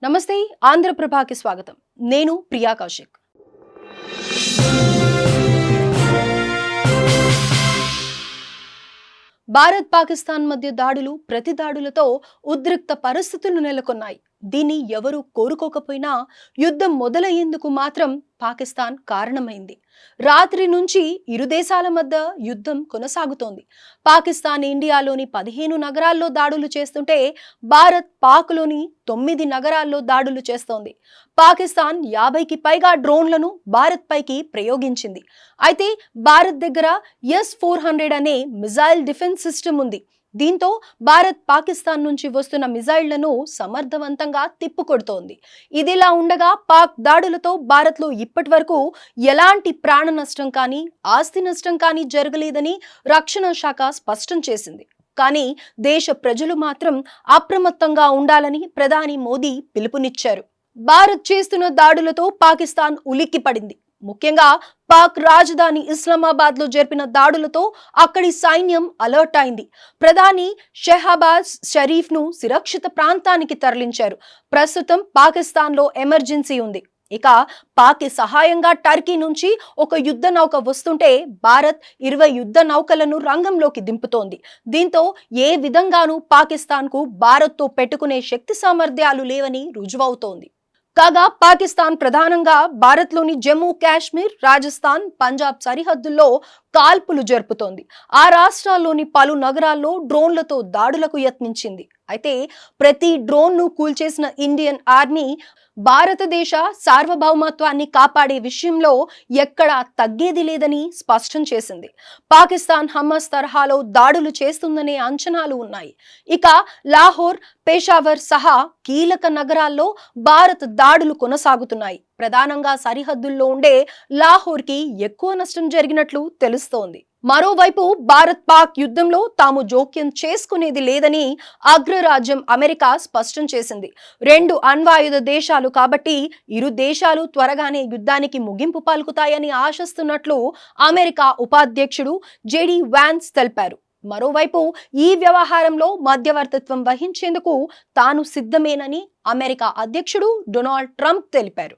నమస్తే ఆంధ్రప్రభకి స్వాగతం. నేను ప్రియా కౌశిక్. భారత్ పాకిస్తాన్ మధ్య దాడులు ప్రతి దాడులతో ఉద్రిక్త పరిస్థితులు నెలకొన్నాయి. దీన్ని ఎవరు కోరుకోకపోయినా యుద్ధం మొదలయ్యేందుకు మాత్రం పాకిస్తాన్ కారణమైంది. రాత్రి నుంచి ఇరు దేశాల మధ్య యుద్ధం కొనసాగుతోంది. పాకిస్తాన్ ఇండియాలోని 15 నగరాల్లో దాడులు చేస్తుంటే భారత్ పాక్లోని 9 నగరాల్లో దాడులు చేస్తోంది. పాకిస్తాన్ 50కి పైగా డ్రోన్లను భారత్ పైకి ప్రయోగించింది. అయితే భారత్ దగ్గర S-400 అనే మిజైల్ డిఫెన్స్ సిస్టమ్ ఉంది. దీంతో భారత్ పాకిస్తాన్ నుంచి వస్తున్న మిజైళ్లను సమర్థవంతంగా తిప్పుకొడుతోంది. ఇదిలా ఉండగా పాక్ దాడులతో భారత్లో ఇప్పటివరకు ఎలాంటి ప్రాణ నష్టం కానీ ఆస్తి నష్టం కానీ జరగలేదని రక్షణ శాఖ స్పష్టం చేసింది. కానీ దేశ ప్రజలు మాత్రం అప్రమత్తంగా ఉండాలని ప్రధాని మోదీ పిలుపునిచ్చారు. భారత్ చేస్తున్న దాడులతో పాకిస్తాన్ ఉలిక్కిపడింది. ముఖ్యంగా పాక్ రాజధాని ఇస్లామాబాద్ లో జరిపిన దాడులతో అక్కడి సైన్యం అలర్ట్ అయింది. ప్రధాని షెహబాజ్ షరీఫ్ ను సురక్షిత ప్రాంతానికి తరలించారు. ప్రస్తుతం పాకిస్తాన్ లో ఎమర్జెన్సీ ఉంది. ఇక పాక్ సహాయంగా టర్కీ నుంచి ఒక యుద్ధ నౌక వస్తుంటే భారత్ 20 యుద్ధ నౌకలను రంగంలోకి దింపుతోంది. దీంతో ఏ విధంగానూ పాకిస్తాన్ కు భారత్ తో పెట్టుకునే శక్తి సామర్థ్యాలు లేవని రుజువవుతోంది. కాగా పాకిస్తాన్ ప్రధానంగా భారత్లోని జమ్మూ కాశ్మీర్, రాజస్థాన్, పంజాబ్ సరిహద్దుల్లో కాల్పులు జరుపుతోంది. ఆ రాష్ట్రాల్లోని పలు నగరాల్లో డ్రోన్లతో దాడులకు యత్నించింది. అయితే ప్రతి డ్రోన్ ను కూల్చేసిన ఇండియన్ ఆర్మీ భారతదేశ సార్వభౌమత్వాన్ని కాపాడే విషయంలో ఎక్కడా తగ్గేది లేదని స్పష్టం చేసింది. పాకిస్తాన్ హమ్మస్ తరహాలో దాడులు చేస్తుందనే అంచనాలు ఉన్నాయి. ఇక లాహోర్, పెషావర్ సహా కీలక నగరాల్లో భారత్ దాడులు కొనసాగుతున్నాయి. ప్రధానంగా సరిహద్దుల్లో ఉండే లాహోర్ కి ఎక్కువ నష్టం జరిగినట్లు తెలుస్తోంది. మరోవైపు భారత్ పాక్ యుద్ధంలో తాము జోక్యం చేసుకునేది లేదని అగ్రరాజ్యం అమెరికా స్పష్టం చేసింది. 2 అణ్వాయుధ దేశాలు కాబట్టి ఇరు దేశాలు త్వరగానే యుద్ధానికి ముగింపు పలుకుతాయని ఆశిస్తున్నట్లు అమెరికా ఉపాధ్యక్షుడు జెడి వాన్స్ తెలిపారు. మరోవైపు ఈ వ్యవహారంలో మధ్యవర్తిత్వం వహించేందుకు తాను సిద్ధమేనని అమెరికా అధ్యక్షుడు డొనాల్డ్ ట్రంప్ తెలిపారు.